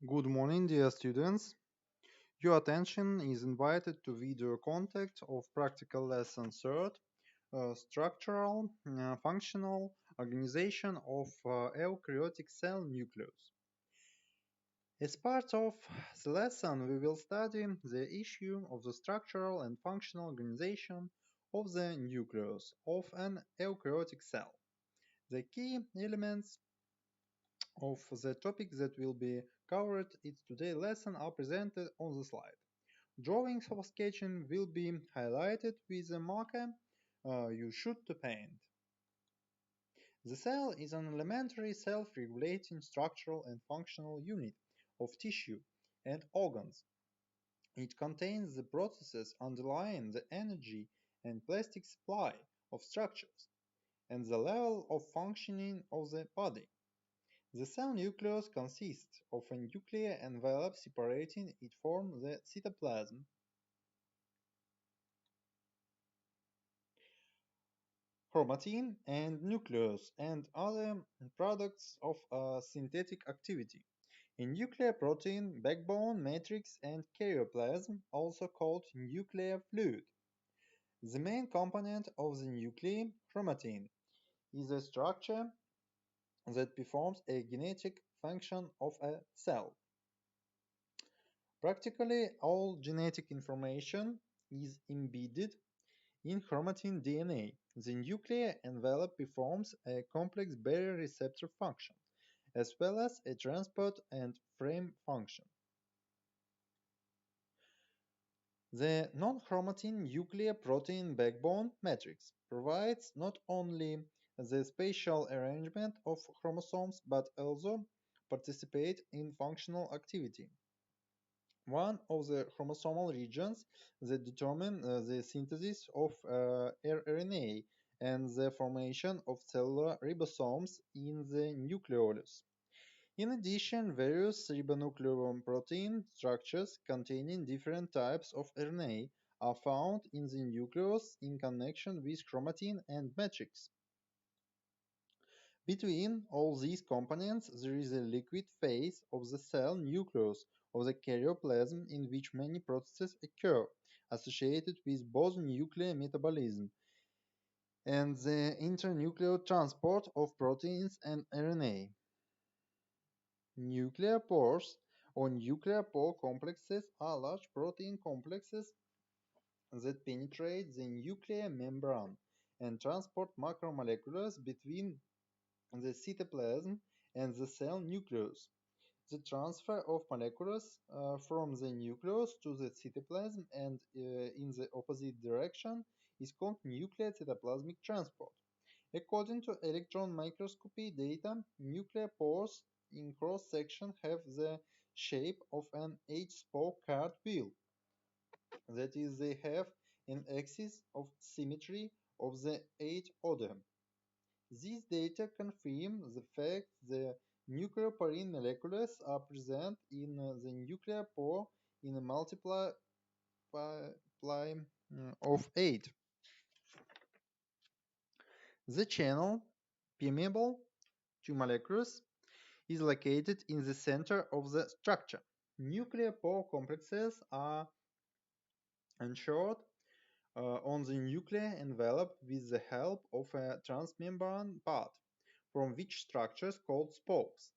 Good morning, dear students. Your attention is invited to video content of practical lesson third, structural, functional organization of eukaryotic cell nucleus. As part of the lesson, we will study the issue of the structural and functional organization of the nucleus of an eukaryotic cell. The key elements of the topic that will be covered in today's lesson are presented on the slide. Drawings for sketching will be highlighted with the marker you should to paint. The cell is an elementary self-regulating structural and functional unit of tissue and organs. It contains the processes underlying the energy and plastic supply of structures and the level of functioning of the body. The cell nucleus consists of a nuclear envelope separating it from the cytoplasm. Chromatin and nucleus and other products of synthetic activity. In nuclear protein, backbone, matrix, and karyoplasm, also called nuclear fluid. The main component of the nuclei, chromatin, is a structure that performs a genetic function of a cell. Practically all genetic information is embedded in chromatin DNA. The nuclear envelope performs a complex barrier receptor function, as well as a transport and frame function. The non-chromatin nuclear protein backbone matrix provides not only the spatial arrangement of chromosomes but also participate in functional activity. One of the chromosomal regions that determine the synthesis of rRNA and the formation of cellular ribosomes in the nucleolus. In addition, various ribonucleoprotein structures containing different types of RNA are found in the nucleus in connection with chromatin and matrix. Between all these components, there is a liquid phase of the cell nucleus of the karyoplasm in which many processes occur associated with both nuclear metabolism and the internuclear transport of proteins and RNA. Nuclear pores or nuclear pore complexes are large protein complexes that penetrate the nuclear membrane and transport macromolecules between the cytoplasm and the cell nucleus. The transfer of molecules from the nucleus to the cytoplasm and in the opposite direction is called nuclear cytoplasmic transport. According to electron microscopy data, nuclear pores in cross-section have the shape of an 8-spoke cartwheel. That is, they have an axis of symmetry of the 8 order. These data confirm the fact the nucleoporine molecules are present in the nuclear pore in a multiply of 8. The channel, permeable to molecules, is located in the center of the structure. Nuclear pore complexes are anchored on the nuclear envelope with the help of a transmembrane part, from which structures called spokes,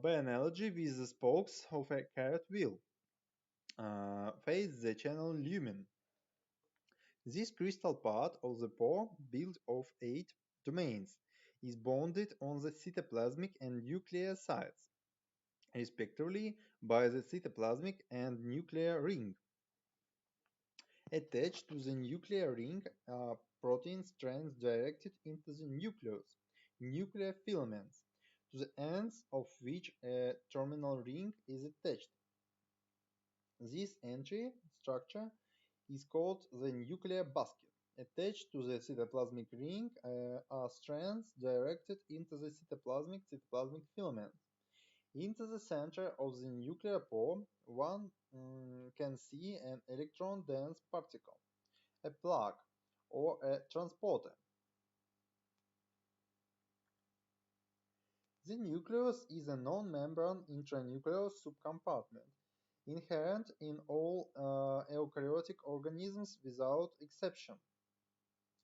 by analogy with the spokes of a carrot wheel, face the channel lumen. This crystal part of the pore, built of 8 domains, is bounded on the cytoplasmic and nuclear sides, respectively by the cytoplasmic and nuclear ring. Attached to the nuclear ring are protein strands directed into the nucleus, nuclear filaments, to the ends of which a terminal ring is attached. This entry structure is called the nuclear basket. Attached to the cytoplasmic ring are strands directed into the cytoplasmic filament. Into the center of the nuclear pore, one can see an electron-dense particle, a plug, or a transporter. The nucleus is a non-membrane intranuclear subcompartment inherent in all eukaryotic organisms without exception.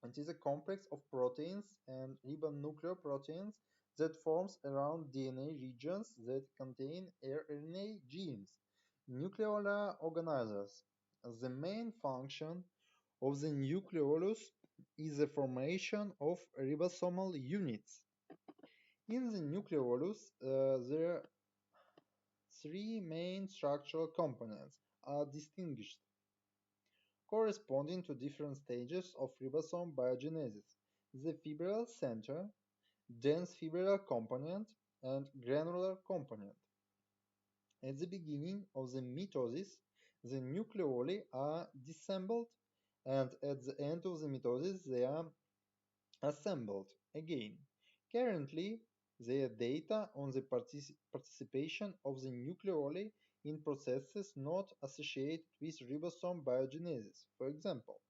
It is a complex of proteins and ribonucleoproteins that forms around DNA regions that contain RNA genes, nucleolar organizers. The main function of the nucleolus is the formation of ribosomal units. In the nucleolus, there are three main structural components are distinguished, corresponding to different stages of ribosome biogenesis: the fibril center, dense fibrillary component, and granular component. At the beginning of the mitosis, the nucleoli are disassembled, and at the end of the mitosis, they are assembled again. Currently, there are data on the participation of the nucleoli in processes not associated with ribosome biogenesis. For example,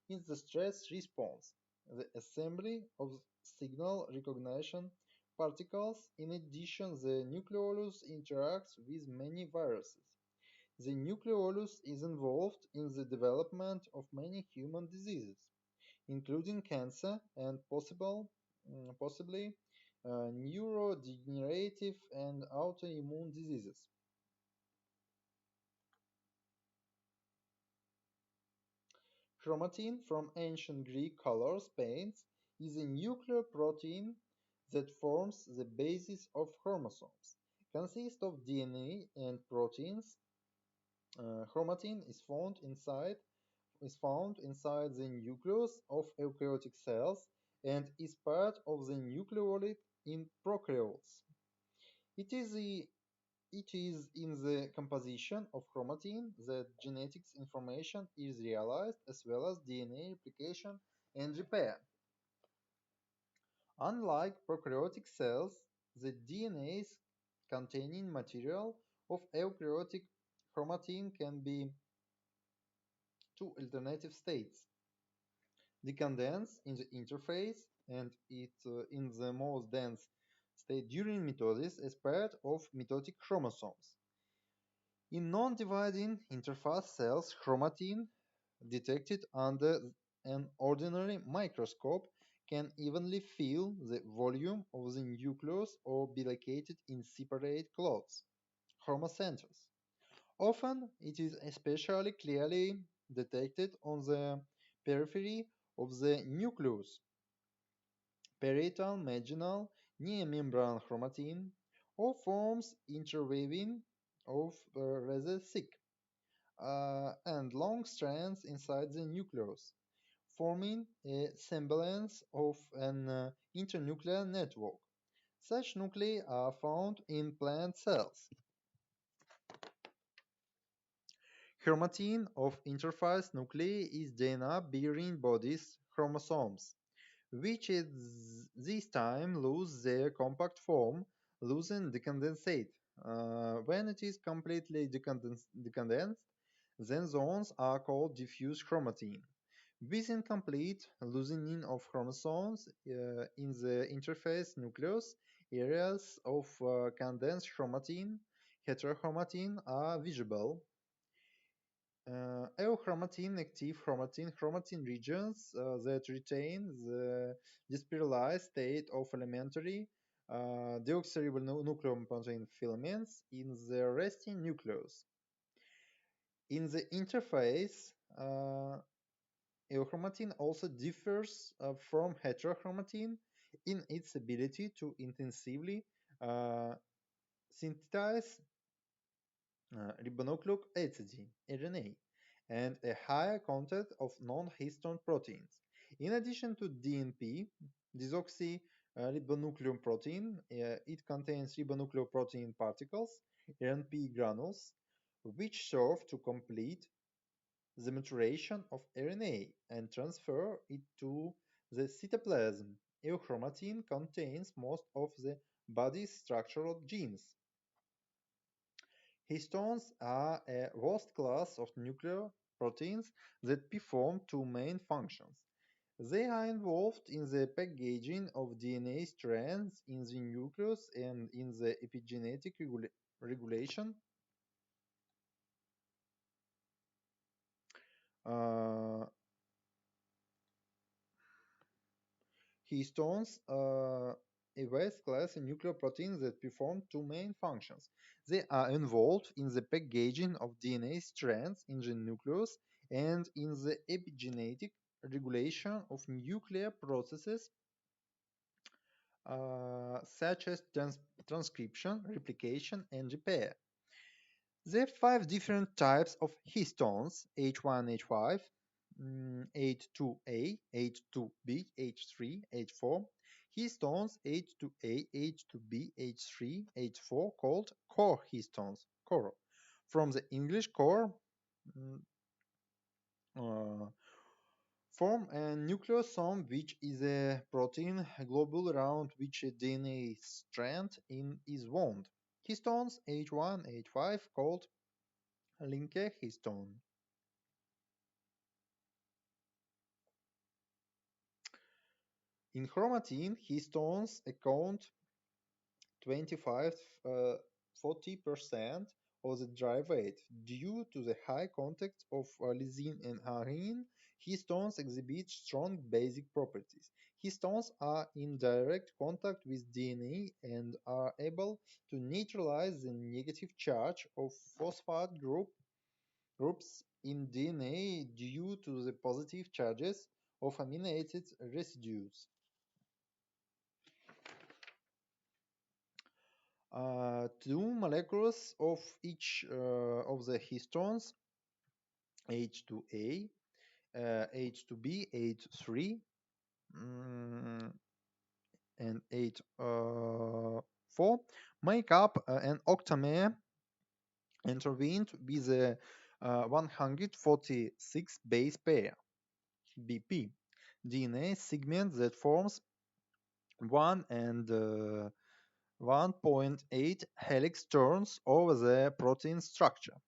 in the stress response, the assembly of signal recognition particles. In addition, the nucleolus interacts with many viruses. The nucleolus is involved in the development of many human diseases, including cancer and possibly neurodegenerative and autoimmune diseases. Chromatin, from ancient Greek colors paints, is a nuclear protein that forms the basis of chromosomes. Consists of DNA and proteins. Chromatin is found inside the nucleus of eukaryotic cells and is part of the nucleolus in prokaryotes. It is the it is in the composition of chromatin that genetics information is realized, as well as DNA replication and repair. Unlike prokaryotic cells, the DNA containing material of eukaryotic chromatin can be two alternative states: decadence in the interphase and it in the most dense state during mitosis as part of mitotic chromosomes. In non-dividing interphase cells, chromatin, detected under an ordinary microscope, can evenly fill the volume of the nucleus or be located in separate clots, chromocenters. Often, it is especially clearly detected on the periphery of the nucleus, parietal, marginal, near membrane chromatin, or forms interweaving of rather thick and long strands inside the nucleus, forming a semblance of an internuclear network. Such nuclei are found in plant cells. Chromatin of interphase nuclei is DNA-bearing bodies chromosomes, which at this time lose their compact form, losing decondensate. When it is completely decondensed, then zones are called diffuse chromatin. With incomplete loosening of chromosomes in the interphase nucleus, areas of condensed chromatin, heterochromatin, are visible. Euchromatin, active chromatin regions that retain the despiralized state of elementary deoxyribonucleoprotein filaments in the resting nucleus. In the interphase, euchromatin also differs from heterochromatin in its ability to intensively uh, synthesize ribonucleic acid (RNA) and a higher content of non-histone proteins. In addition to DNP, desoxyribonucleoprotein, it contains ribonucleoprotein particles, RNP granules, which serve to complete the maturation of RNA and transfer it to the cytoplasm. Euchromatin contains most of the body's structural genes. Histones are a vast class of nuclear proteins that perform two main functions. They are involved in the packaging of DNA strands in the nucleus and in the epigenetic regulation. Uh, Histones are a vast class of nucleoproteins that perform two main functions. They are involved in the packaging of DNA strands in the nucleus and in the epigenetic regulation of nuclear processes such as transcription, replication, and repair. There are five different types of histones: H1, H5, H2A, H2B, H3, H4. Histones H2A, H2B, H3, H4 called core histones, core. From the English core, mm, uh, form a nucleosome, which is a protein globule around which a DNA strand is wound. Histones H1, H5 called linker histone. In chromatin, histones account 25 40% of the dry weight. Due to the high contact of lysine and arginine, histones exhibit strong basic properties. Histones are in direct contact with DNA and are able to neutralize the negative charge of phosphate groups in DNA due to the positive charges of amino acid residues. Two molecules of each of the histones, H2A, H2B, H3, mm, and H4, make up an octamer intervened with a 146 base pair, BP, DNA segment that forms 1 and 1.8 helix turns over the protein structure.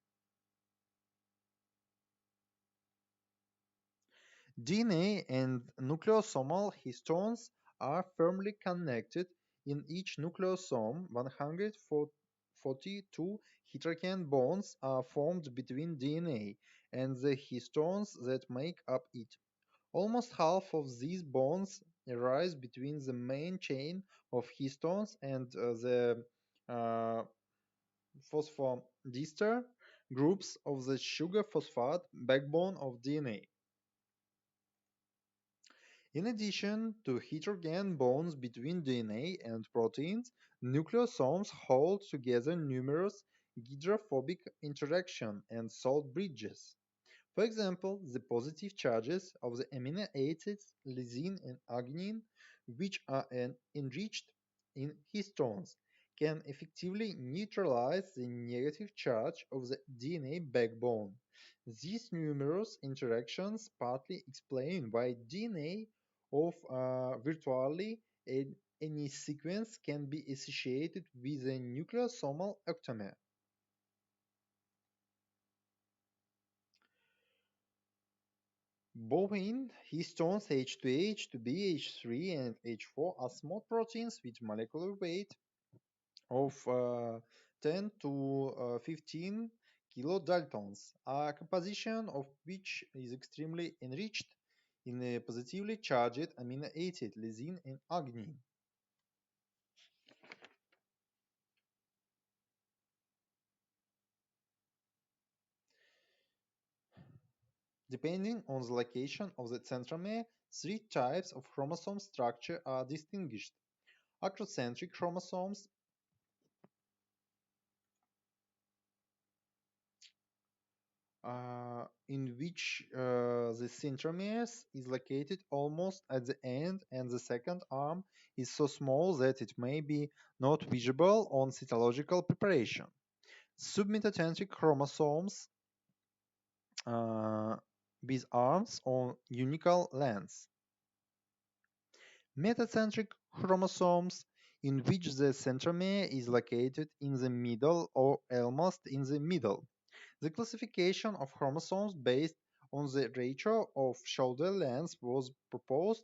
DNA and nucleosomal histones are firmly connected. In each nucleosome, 142 heterogen bonds are formed between DNA and the histones that make up it. Almost half of these bonds arise between the main chain of histones and the uh, phosphodiester groups of the sugar phosphate backbone of DNA. In addition to heterogen bonds between DNA and proteins, nucleosomes hold together numerous hydrophobic interactions and salt bridges. For example, the positive charges of the amino acids lysine and arginine, which are enriched in histones, can effectively neutralize the negative charge of the DNA backbone. These numerous interactions partly explain why DNA of virtually any sequence can be associated with a nucleosomal octamer. Bovine histones H2A, H2B, H3, and H4 are small proteins with molecular weight of 10 to 15 kilodaltons, a composition of which is extremely enriched in a positively charged amino acid lysine and arginine. Depending on the location of the centromere, three types of chromosome structure are distinguished: acrocentric chromosomes, in which the centromere is located almost at the end and the second arm is so small that it may be not visible on cytological preparation. Submetacentric chromosomes uh, with arms on unical lengths. Metacentric chromosomes in which the centromere is located in the middle or almost in the middle. The classification of chromosomes based on the ratio of shoulder length was proposed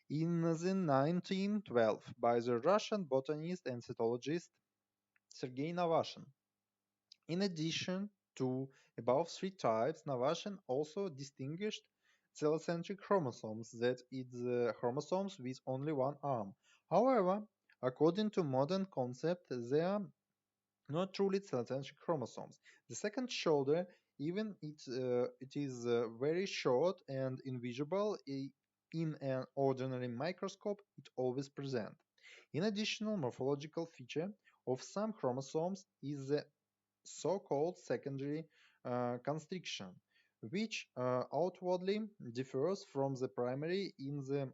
in the 1912 by the Russian botanist and cytologist Sergei Navashin. In addition to above three types, Navashin also distinguished cellocentric chromosomes, that is, chromosomes with only one arm. However, according to modern concept, they are not truly cellocentric chromosomes. The second shoulder, even it is very short and invisible in an ordinary microscope, it always present. An additional morphological feature of some chromosomes is the so-called secondary constriction, which outwardly differs from the primary in the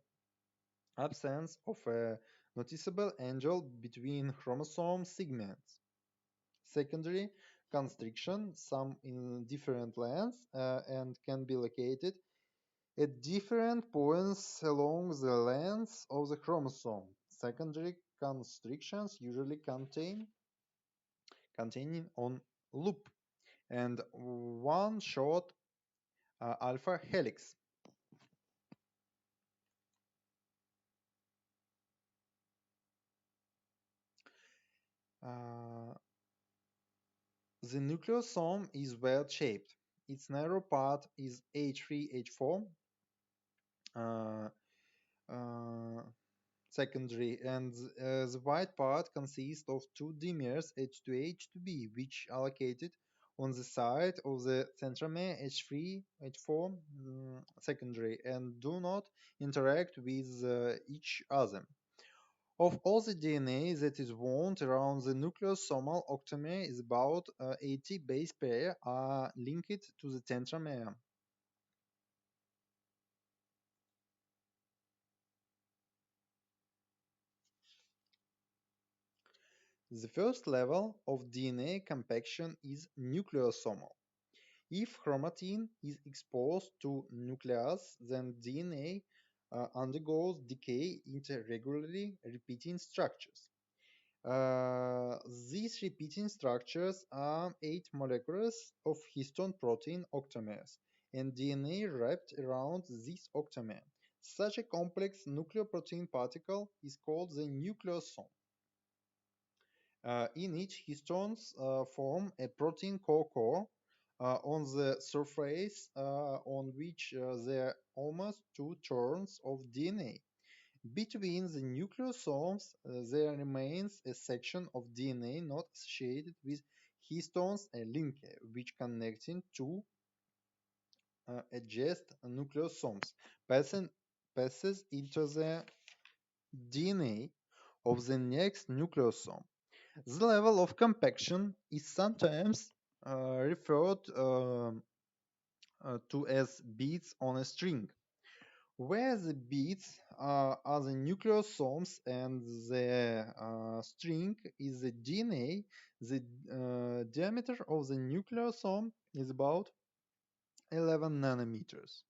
absence of a noticeable angle between chromosome segments. Secondary constriction, some in different lengths, and can be located at different points along the length of the chromosome. Secondary constrictions usually containing on loop and one short alpha helix. Uh, the nucleosome is well shaped. Its narrow part is H3H4 uh, uh, secondary, and the wide part consists of two dimers H2H2B, which are located on the side of the centromere H3, H4 secondary and do not interact with each other. Of all the DNA that is wound around the nucleosomal octamer is about 80 base pair are linked to the centromere. The first level of DNA compaction is nucleosomal. If chromatin is exposed to nucleus, then DNA undergoes decay into regularly repeating structures. Uh, these repeating structures are 8 molecules of histone protein octamers and DNA wrapped around this octamer. Such a complex nucleoprotein particle is called the nucleosome. In each, histones form a protein core on the surface on which there are almost two turns of DNA. Between the nucleosomes, there remains a section of DNA not associated with histones, a linker, which connecting two adjacent nucleosomes passes into the DNA of the next nucleosome. The level of compaction is sometimes referred to as beads on a string, where the beads are the nucleosomes and the string is the DNA. The diameter of the nucleosome is about 11 nanometers.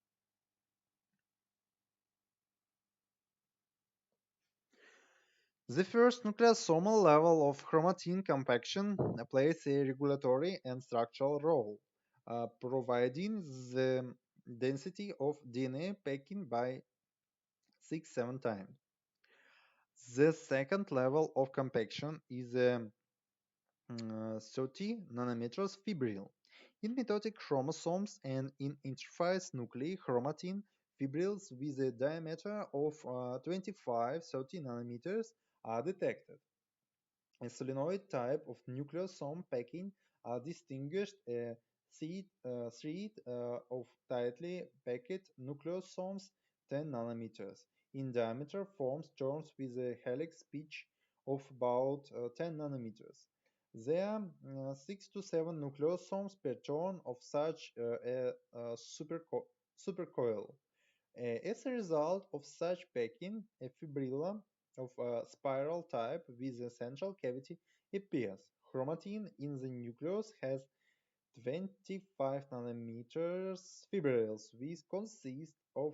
The first nucleosomal level of chromatin compaction plays a regulatory and structural role, providing the density of DNA packing by 6-7 times. The second level of compaction is 30 nanometers fibril. In mitotic chromosomes and in interphase nuclei, chromatin fibrils with a diameter of 25-30 nanometers are detected. A solenoid type of nucleosome packing are distinguished a thread of tightly packed nucleosomes 10 nanometers in diameter forms turns with a helix pitch of about 10 nanometers. There are 6 to 7 nucleosomes per turn of such a supercoil. As a result of such packing, a fibrilla of a spiral type with a central cavity appears. Chromatin in the nucleus has 25 nanometers fibrils, which consist of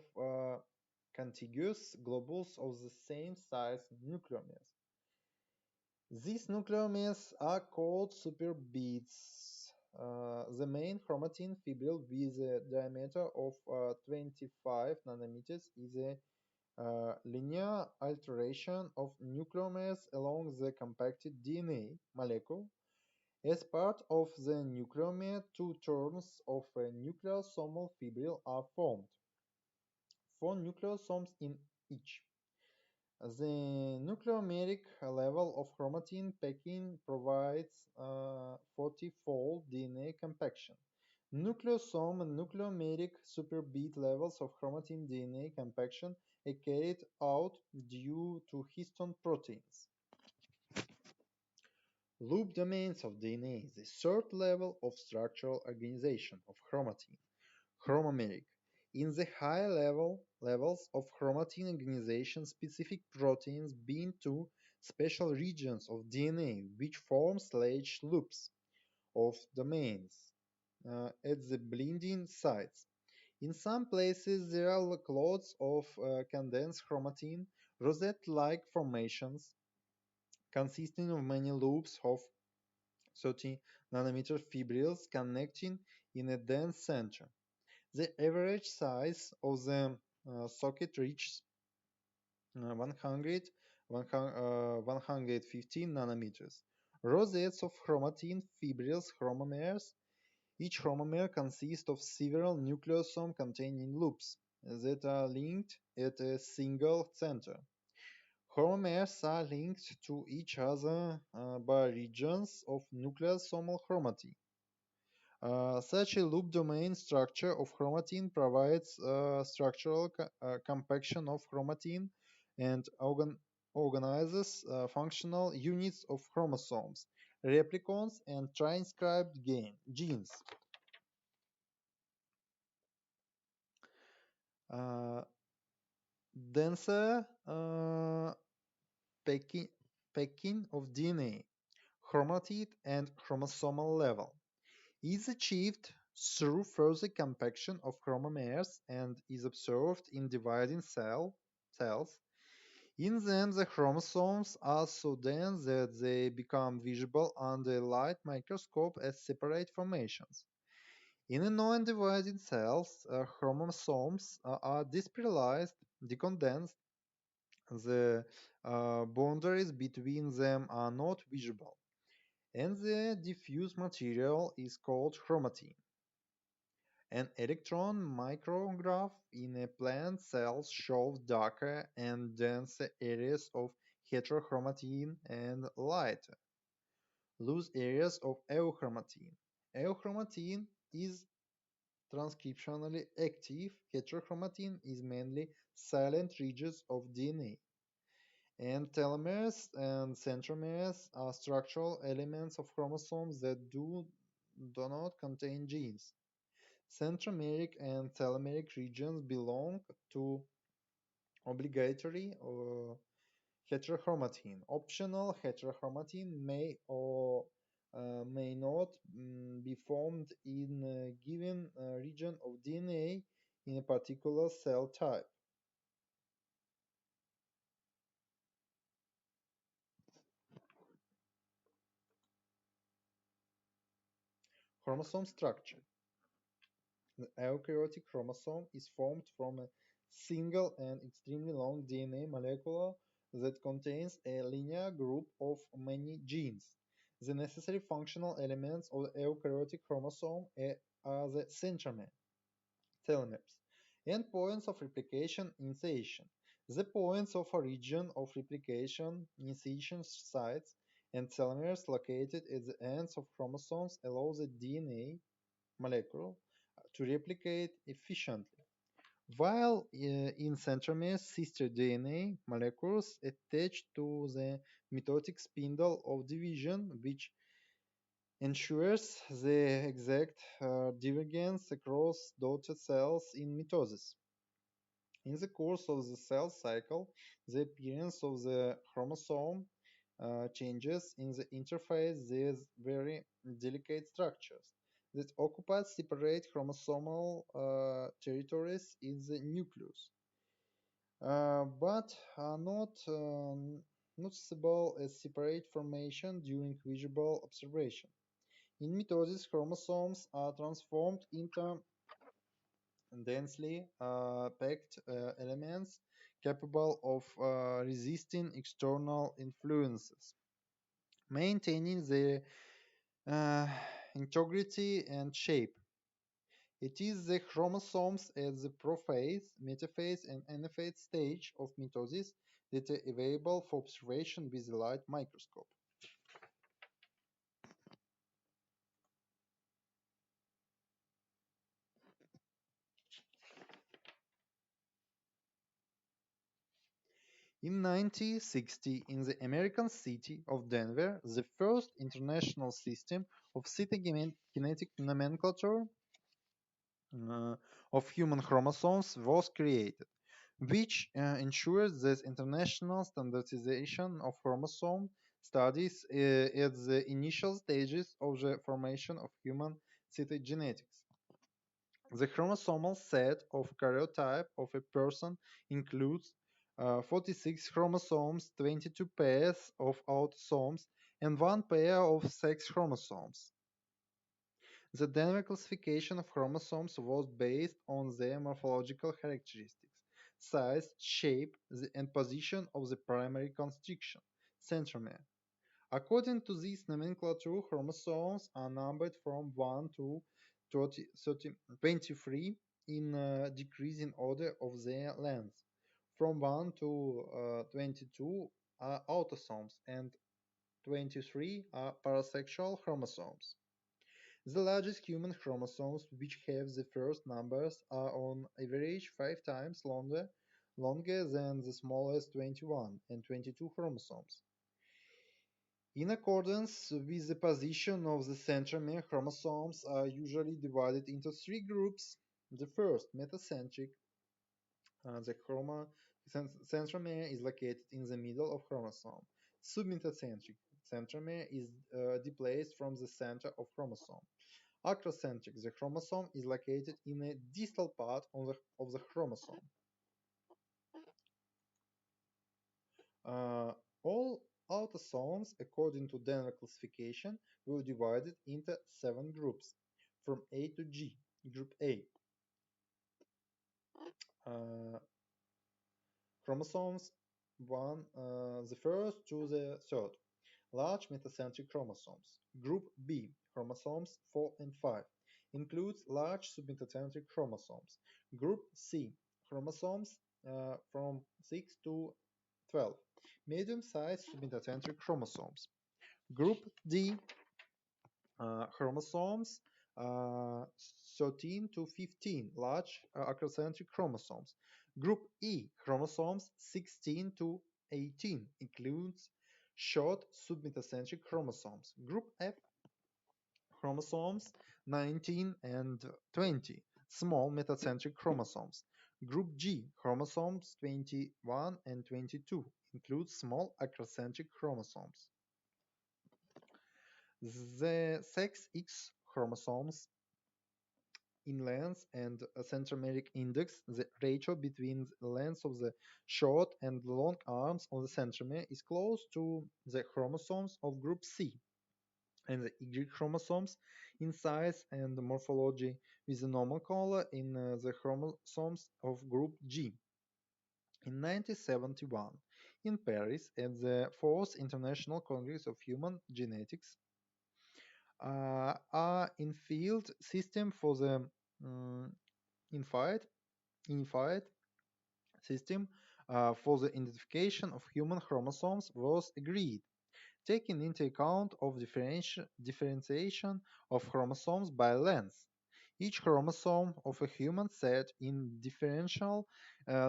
contiguous globules of the same size nucleomers. These nucleomers are called superbeads. The main chromatin fibril with a diameter of 25 nanometers is a linear alteration of nucleomeres along the compacted DNA molecule. As part of the nucleomere, two terms of a nucleosomal fibril are formed, four nucleosomes in each. The nucleomeric level of chromatin packing provides 40-fold DNA compaction. Nucleosome and nucleomeric superbeat levels of chromatin DNA compaction are carried out due to histone proteins. Loop domains of DNA is the third level of structural organization of chromatin, chromomeric. In the levels of chromatin organization, specific proteins bind to special regions of DNA which form large loops of domains at the binding sites. In some places, there are clouds of condensed chromatin, rosette-like formations consisting of many loops of 30 nanometer fibrils connecting in a dense center. The average size of the socket reaches 100, 115 nanometers. Rosettes of chromatin fibrils chromomers. Each chromomere consists of several nucleosomes containing loops that are linked at a single center. Chromomers are linked to each other by regions of nucleosomal chromatin. Such a loop domain structure of chromatin provides structural compaction of chromatin and organizes functional units of chromosomes, replicons, and transcribed genes. Uh, Denser packing, packing of DNA, chromatid and chromosomal level, is achieved through further compaction of chromomers and is observed in dividing cells. In them, the chromosomes are so dense that they become visible under light microscope as separate formations. In a non-dividing cells, chromosomes are despiralized, decondensed. The boundaries between them are not visible, and the diffuse material is called chromatin. An electron micrograph in a plant cell shows darker and denser areas of heterochromatin and lighter, loose areas of euchromatin. Euchromatin is transcriptionally active. Heterochromatin is mainly silent regions of DNA. And telomeres and centromeres are structural elements of chromosomes that do not contain genes. Centromeric and telomeric regions belong to obligatory heterochromatin. Optional heterochromatin may or may not be formed in a given region of DNA in a particular cell type. Chromosome structure. The eukaryotic chromosome is formed from a single and extremely long DNA molecule that contains a linear group of many genes. The necessary functional elements of the eukaryotic chromosome are the centromere, telomeres, and points of replication initiation. The points of origin of replication initiation sites and telomeres located at the ends of chromosomes allow the DNA molecule to replicate efficiently. While in centromeres, sister DNA molecules attach to the mitotic spindle of division, which ensures the exact divergence across dotted cells in mitosis. In the course of the cell cycle, the appearance of the chromosome changes in the interface. These very delicate structures that occupy separate chromosomal territories in the nucleus, but are not noticeable as separate formation during visual observation. In mitosis, chromosomes are transformed into densely packed elements capable of resisting external influences, maintaining their uh, integrity and shape. It is the chromosomes at the prophase, metaphase, and anaphase stage of mitosis that are available for observation with the light microscope. In 1960, in the American city of Denver, the first international system of cytogenetic nomenclature uh, of human chromosomes was created, which ensures the international standardization of chromosome studies at the initial stages of the formation of human cytogenetics. The chromosomal set of karyotype of a person includes 46 chromosomes, 22 pairs of autosomes, and one pair of sex chromosomes. The Denver classification of chromosomes was based on their morphological characteristics, size, shape, and position of the primary constriction, centromere. According to this nomenclature, chromosomes are numbered from 1 to 23 in decreasing order of their length. From 1 to 22 are autosomes and 23 are parasexual chromosomes. The largest human chromosomes, which have the first numbers, are on average 5 times longer than the smallest 21 and 22 chromosomes. In accordance with the position of the centromere, chromosomes are usually divided into three groups. The first, metacentric, the centromere is located in the middle of chromosome. Submetacentric, centromere is displaced from the center of chromosome. Acrocentric, the chromosome is located in a distal part of the chromosome. Uh, all autosomes, according to Denver classification, were divided into 7 groups, from A to G. Group A. Uh, chromosomes 1, the first to the third. Large metacentric chromosomes. Group B. Chromosomes 4 and 5. Includes large submetacentric chromosomes. Group C. Chromosomes from 6 to 12. Medium-sized submetacentric chromosomes. Group D, chromosomes uh, 13 to 15, large acrocentric chromosomes. Group E, chromosomes 16 to 18, includes short submetacentric chromosomes. Group F, chromosomes 19 and 20, small metacentric chromosomes. Group G, chromosomes 21 and 22, includes small acrocentric chromosomes. The sex X chromosomes in length and centromeric index, the ratio between the length of the short and long arms of the centromere is close to the chromosomes of group C, and the Y chromosomes in size and morphology with the normal color in the chromosomes of group G. In 1971, in Paris, at the Fourth International Congress of Human Genetics, in field system for the um, unified unified system for the identification of human chromosomes was agreed, taking into account of differentiation of chromosomes by length. Each chromosome of a human set in differential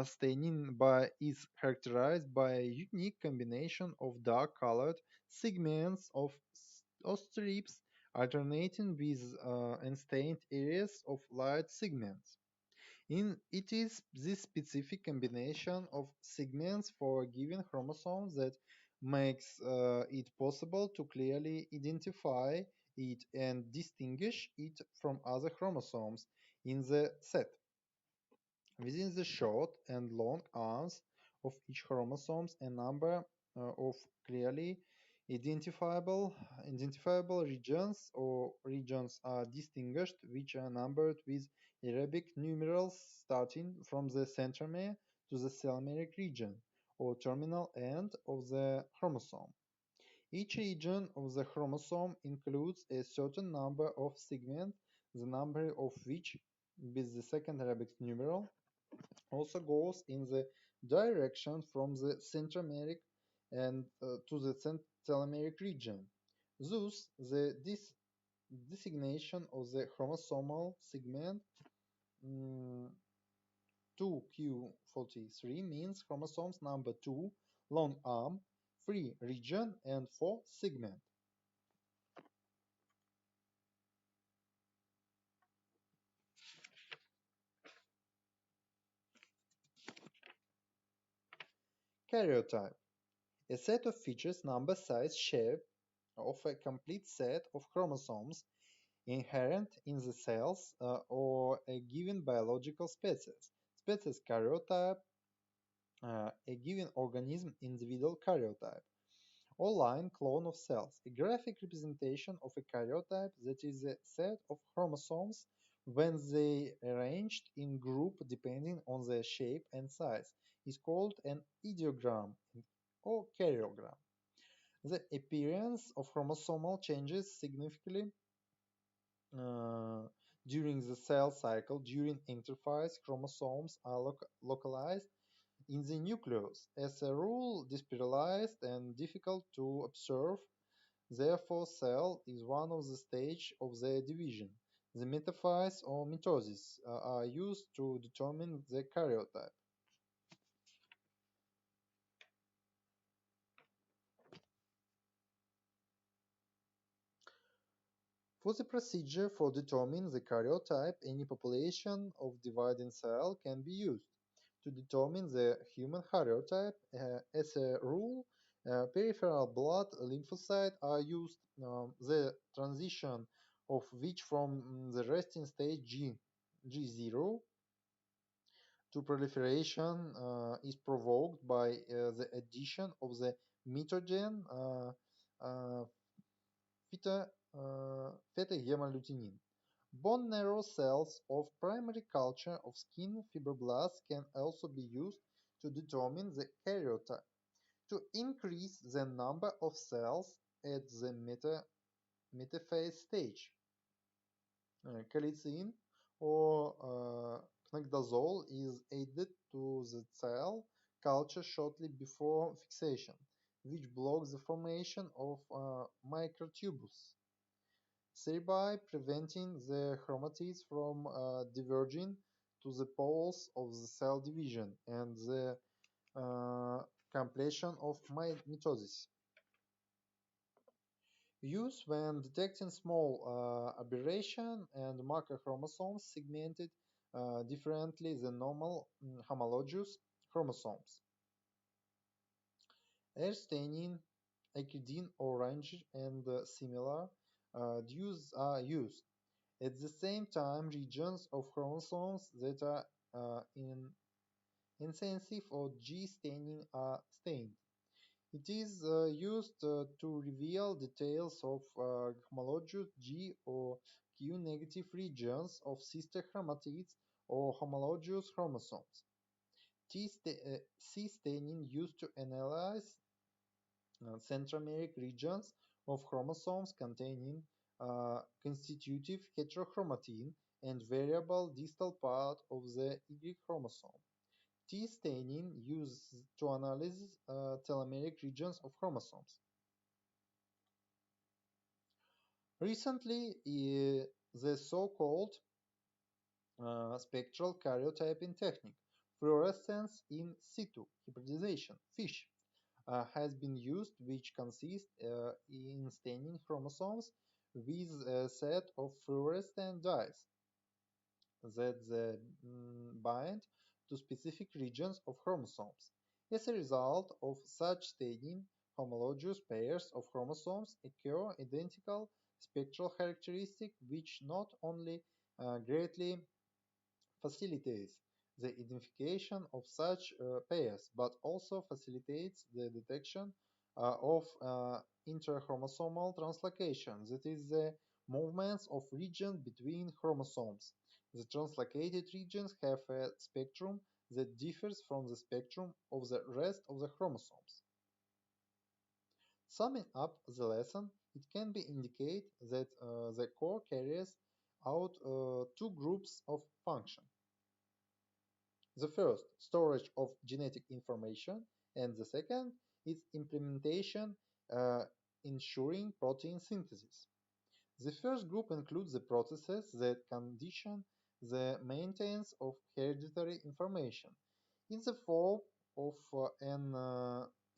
staining is characterized by a unique combination of dark-colored segments of strips alternating with unstained areas of light segments. It is this specific combination of segments for a given chromosome that makes it possible to clearly identify it and distinguish it from other chromosomes in the set. Within the short and long arms of each chromosome, a number of clearly Identifiable, identifiable regions or regions are distinguished which are numbered with Arabic numerals starting from the centromere to the telomeric region or terminal end of the chromosome. Each region of the chromosome includes a certain number of segments, the number of which, with the second Arabic numeral, also goes in the direction from the centromeric and to the telomeric region. Thus, the designation of the chromosomal segment mm, 2q43 means chromosomes number 2, long arm, 3, region, and 4, segment. Karyotype. A set of features, number, size, shape of a complete set of chromosomes inherent in the cells or a given biological species. Species karyotype, a given organism individual karyotype, or line clone of cells. A graphic representation of a karyotype that is a set of chromosomes when they arranged in group depending on their shape and size is called an ideogram or karyogram. The appearance of chromosomal changes significantly uh, during the cell cycle. During interphase, chromosomes are localized in the nucleus, as a rule despiralized and difficult to observe. Therefore, cell is one of the stages of their division. The metaphase or mitosis are used to determine the karyotype. For the procedure for determining the karyotype, any population of dividing cell can be used. To determine the human karyotype, as a rule, peripheral blood lymphocytes are used, the transition of which from the resting state G0 to proliferation is provoked by the addition of the mitogen uh, theta, theta-hemagglutinin. Bone marrow cells of primary culture of skin fibroblasts can also be used to determine the karyotype. To increase the number of cells at the metaphase stage, calicin or knacdazole is added to the cell culture shortly before fixation, which blocks the formation of microtubules, thereby preventing the chromatids from diverging to the poles of the cell division and the uh, completion of mitosis. Use when detecting small aberration and macrochromosomes segmented differently than normal homologous chromosomes. Air staining, acridine orange, and similar dyes are used. At the same time, regions of chromosomes that are insensitive or G staining are stained. It is used to reveal details of homologous G or Q negative regions of sister chromatids or homologous chromosomes. C staining used to analyze centromeric regions of chromosomes containing constitutive heterochromatin and variable distal part of the Y chromosome. T staining used to analyze telomeric regions of chromosomes. Recently, the so-called spectral karyotyping technique, fluorescence in situ hybridization, FISH, has been used, which consists in staining chromosomes with a set of fluorescent dyes that bind to specific regions of chromosomes. As a result of such staining, homologous pairs of chromosomes occur identical spectral characteristics, which not only greatly facilitates the identification of such pairs, but also facilitates the detection of interchromosomal translocation, that is, the movements of regions between chromosomes. The translocated regions have a spectrum that differs from the spectrum of the rest of the chromosomes. Summing up the lesson, it can be indicated that the core carries out two groups of function. The first, storage of genetic information, and the second is implementation, uh, ensuring protein synthesis. The first group includes the processes that condition the maintenance of hereditary information in the form of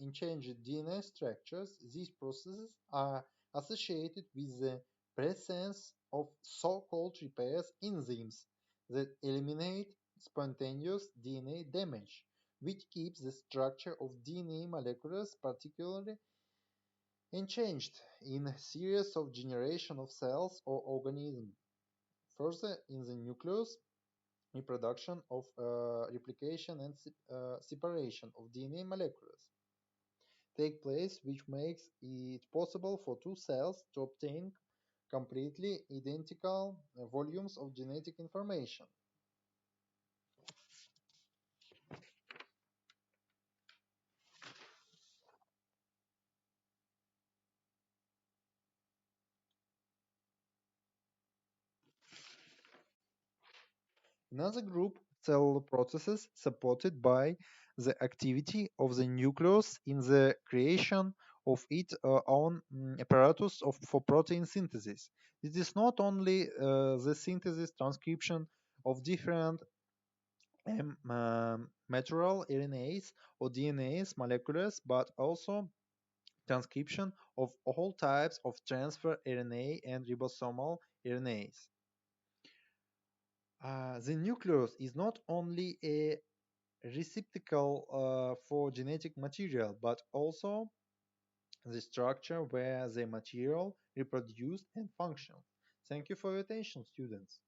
unchanged DNA structures. These processes are associated with the presence of so-called repair enzymes that eliminate spontaneous DNA damage, which keeps the structure of DNA molecules particularly unchanged in a series of generation of cells or organisms. Further, in the nucleus, reproduction of replication and separation of DNA molecules take place, which makes it possible for two cells to obtain completely identical volumes of genetic information. Another group, cell processes supported by the activity of the nucleus in the creation of its own apparatus for protein synthesis. It is not only the synthesis transcription of different material RNAs or DNAs molecules, but also transcription of all types of transfer RNA and ribosomal RNAs. The nucleus is not only a receptacle for genetic material, but also the structure where the material reproduced and functions. Thank you for your attention, students.